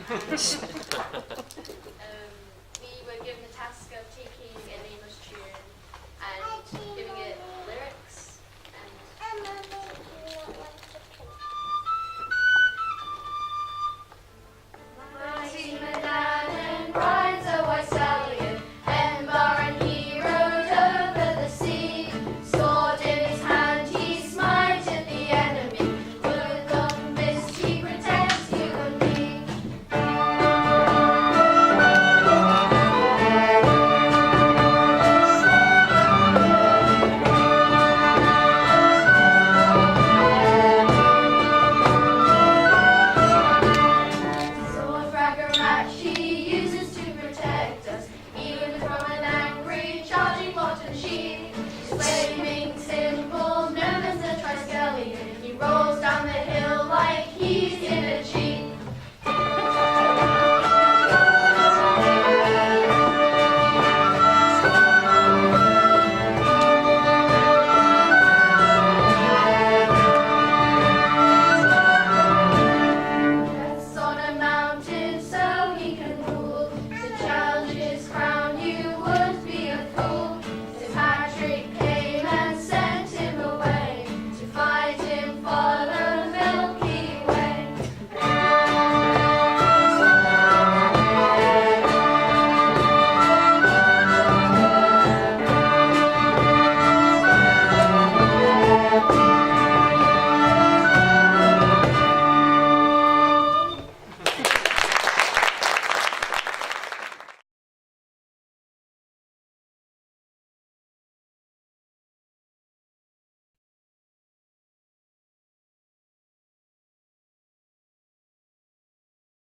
We were given the task of taking an English tune and giving it lyrics. Mighty Manhattan rides a white stallion, and barren he rode over the sea. Sword in his hand he smited the enemy, but with the mist he protects you and me. Sword Ragarat she uses to protect us, even from an angry charging Morton she. His flaming